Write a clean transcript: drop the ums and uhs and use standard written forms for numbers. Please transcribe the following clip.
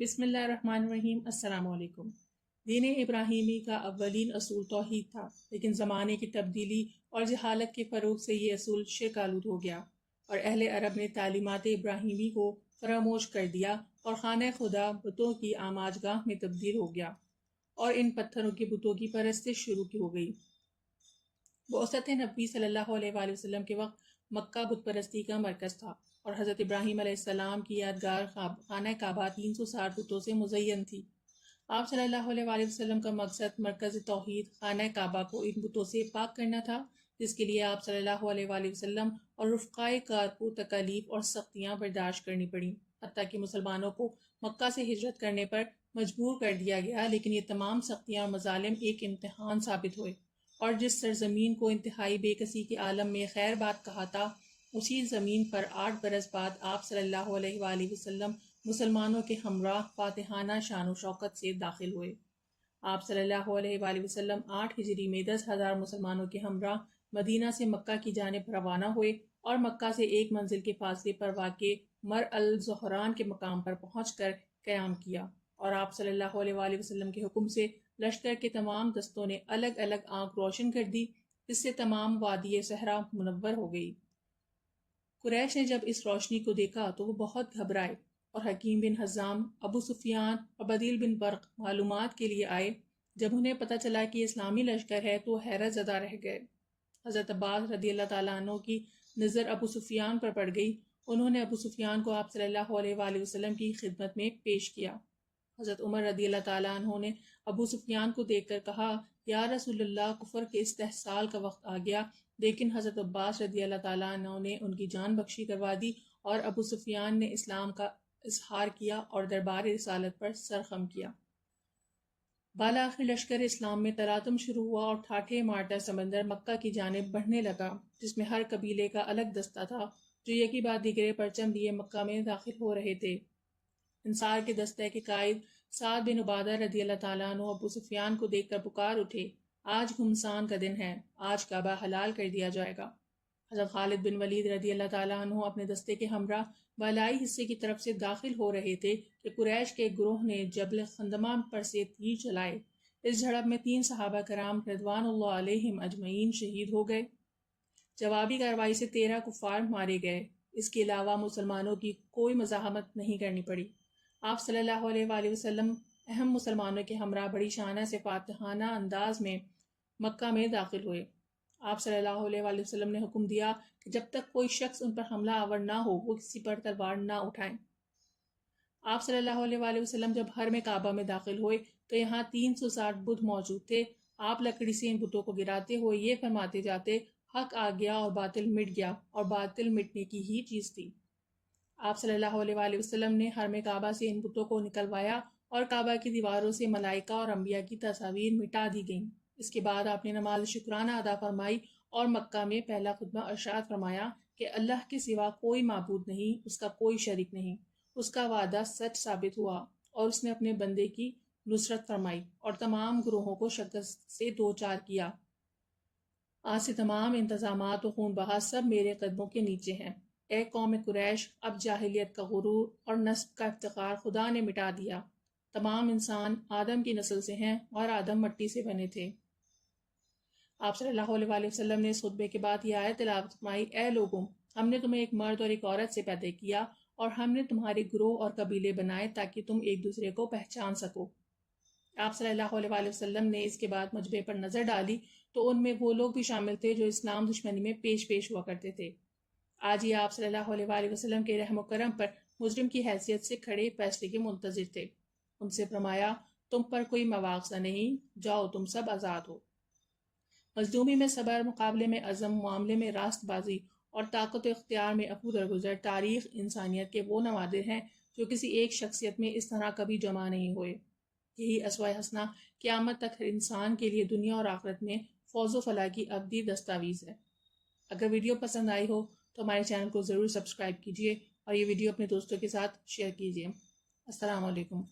بسم اللہ الرحمن الرحیم۔ السلام علیکم۔ دین ابراہیمی کا اولین اصول توحید تھا، لیکن زمانے کی تبدیلی اور جہالت کے فروغ سے یہ اصول شرک آلود ہو گیا اور اہل عرب نے تعلیمات ابراہیمی کو فراموش کر دیا اور خانہ خدا بتوں کی آماج گاہ میں تبدیل ہو گیا اور ان پتھروں کے بتوں کی پرستش شروع کی ہو گئی۔ بعثت نبی صلی اللہ علیہ وآلہ وسلم کے وقت مکہ بت پرستی کا مرکز تھا اور حضرت ابراہیم علیہ السلام کی یادگار خانہ کعبہ 360 بتوں سے مزین تھی۔ آپ صلی اللہ علیہ وآلہ وسلم کا مقصد مرکز توحید خانہ کعبہ کو ان بتوں سے پاک کرنا تھا، جس کے لیے آپ صلی اللہ علیہ وآلہ وسلم اور رفقائے کار کو تکالیف اور سختیاں برداشت کرنی پڑیں، حتیٰ کہ مسلمانوں کو مکہ سے ہجرت کرنے پر مجبور کر دیا گیا، لیکن یہ تمام سختیاں اور مظالم ایک امتحان ثابت ہوئے اور جس سرزمین کو انتہائی بے کسی کے عالم میں خیر بات کہا تھا، اسی زمین پر 8 برس بعد آپ صلی اللہ علیہ وآلہ وسلم مسلمانوں کے ہمراہ فاتحانہ شان و شوکت سے داخل ہوئے۔ آپ صلی اللہ علیہ وآلہ وسلم 8 ہجری میں 10,000 مسلمانوں کے ہمراہ مدینہ سے مکہ کی جانب روانہ ہوئے اور مکہ سے 1 منزل کے فاصلے پر واقع مر الزہران کے مقام پر پہنچ کر قیام کیا، اور آپ صلی اللہ علیہ وآلہ وسلم کے حکم سے لشکر کے تمام دستوں نے الگ الگ آنکھ روشن کر دی، جس سے تمام وادی صحرا منور ہو گئی۔ قریش نے جب اس روشنی کو دیکھا تو وہ بہت گھبرائے اور حکیم بن حزام، ابو سفیان اور بدیل بن برق معلومات کے لیے آئے۔ جب انہیں پتہ چلا کہ اسلامی لشکر ہے تو حیرت زدہ رہ گئے۔ حضرت عباس رضی اللہ تعالیٰ عنہ کی نظر ابو سفیان پر پڑ گئی۔ انہوں نے ابو سفیان کو آپ صلی اللہ علیہ وآلہ وسلم کی خدمت میں پیش کیا۔ حضرت عمر رضی اللہ تعالیٰ عنہ نے ابو سفیان کو دیکھ کر کہا، یا رسول اللہ، کفر کے استحصال کا وقت آ گیا، لیکن حضرت عباس رضی اللہ تعالیٰ عنہ نے ان کی جان بخشی کروا دی اور ابو سفیان نے اسلام کا اظہار کیا اور دربار رسالت پر سرخم کیا۔ بالآخر لشکر اسلام میں تلاطم شروع ہوا اور ٹھاٹھے مارتا سمندر مکہ کی جانب بڑھنے لگا، جس میں ہر قبیلے کا الگ دستہ تھا جو یکی بعد دیگرے پرچم لیے مکہ میں داخل ہو رہے تھے۔ انصار کے دستے کے قائد سعد بن عبادہ رضی اللہ تعالیٰ عنہ ابو سفیان کو دیکھ کر پکار اٹھے، آج گھمسان کا دن ہے، آج کعبہ حلال کر دیا جائے گا۔ حضرت خالد بن ولید رضی اللہ تعالیٰ عنہ اپنے دستے کے ہمراہ بالائی حصے کی طرف سے داخل ہو رہے تھے کہ قریش کے گروہ نے جبل خندمہ پر سے تیر چلائے۔ اس جھڑپ میں 3 صحابہ کرام رضوان اللہ علیہم اجمعین شہید ہو گئے۔ جوابی کارروائی سے 13 کفار مارے گئے۔ اس کے علاوہ مسلمانوں کی کوئی مزاحمت نہیں کرنی پڑی۔ آپ صلی اللہ علیہ وآلہ وسلم اہم مسلمانوں کے ہمراہ بڑی شانہ سے فاتحانہ انداز میں مکہ میں داخل ہوئے۔ آپ صلی اللہ علیہ وآلہ وسلم نے حکم دیا کہ جب تک کوئی شخص ان پر حملہ آور نہ ہو وہ کسی پر تلوار نہ اٹھائیں۔ آپ صلی اللہ علیہ وآلہ وسلم جب حرم کعبہ میں داخل ہوئے تو یہاں 360 بت موجود تھے۔ آپ لکڑی سے ان بتوں کو گراتے ہوئے یہ فرماتے جاتے، حق آ گیا اور باطل مٹ گیا، اور باطل مٹنے کی ہی چیز تھی۔ آپ صلی اللہ علیہ وآلہ وسلم نے حرم کعبہ سے ان بتوں کو نکلوایا اور کعبہ کی دیواروں سے ملائکہ اور انبیاء کی تصاویر مٹا دی گئیں۔ اس کے بعد آپ نے نماز شکرانہ ادا فرمائی اور مکہ میں پہلا خطبہ ارشاد فرمایا کہ اللہ کے سوا کوئی معبود نہیں، اس کا کوئی شریک نہیں، اس کا وعدہ سچ ثابت ہوا اور اس نے اپنے بندے کی نصرت فرمائی اور تمام گروہوں کو شکست سے دوچار کیا۔ آج سے تمام انتظامات و خون بہا سب میرے قدموں کے نیچے ہیں۔ اے قوم قریش، اب جاہلیت کا غرور اور نسب کا افتخار خدا نے مٹا دیا۔ تمام انسان آدم کی نسل سے ہیں اور آدم مٹی سے بنے تھے۔ آپ صلی اللہ علیہ وآلہ وسلم نے اس خطبے کے بعد یہ آیت تلاوت فرمائی، اے لوگوں، ہم نے تمہیں ایک مرد اور ایک عورت سے پیدا کیا اور ہم نے تمہارے گروہ اور قبیلے بنائے تاکہ تم ایک دوسرے کو پہچان سکو۔ آپ صلی اللہ علیہ وآلہ وسلم نے اس کے بعد مجمع پر نظر ڈالی تو ان میں وہ لوگ بھی شامل تھے جو اسلام دشمنی میں پیش ہوا کرتے تھے۔ آج یہ آپ صلی اللہ علیہ وآلہ وسلم کے رحم و کرم پر مجرم کی حیثیت سے کھڑے فیصلے کے منتظر تھے۔ ان سے فرمایا، تم پر کوئی مواخذہ نہیں، جاؤ تم سب آزاد ہو۔ مظلومی میں صبر، مقابلے میں عزم، معاملے میں راست بازی اور طاقت و اختیار میں افو درگزر تاریخ انسانیت کے وہ نوادر ہیں جو کسی ایک شخصیت میں اس طرح کبھی جمع نہیں ہوئے۔ یہی اسوہ حسنہ قیامت تک ہر انسان کے لیے دنیا اور آخرت میں فوز و فلاح کی ابدی دستاویز ہے۔ اگر ویڈیو پسند آئی ہو تو ہمارے چینل کو ضرور سبسکرائب کیجیے اور یہ ویڈیو اپنے دوستوں کے ساتھ شیئر کیجیے۔ السلام علیکم۔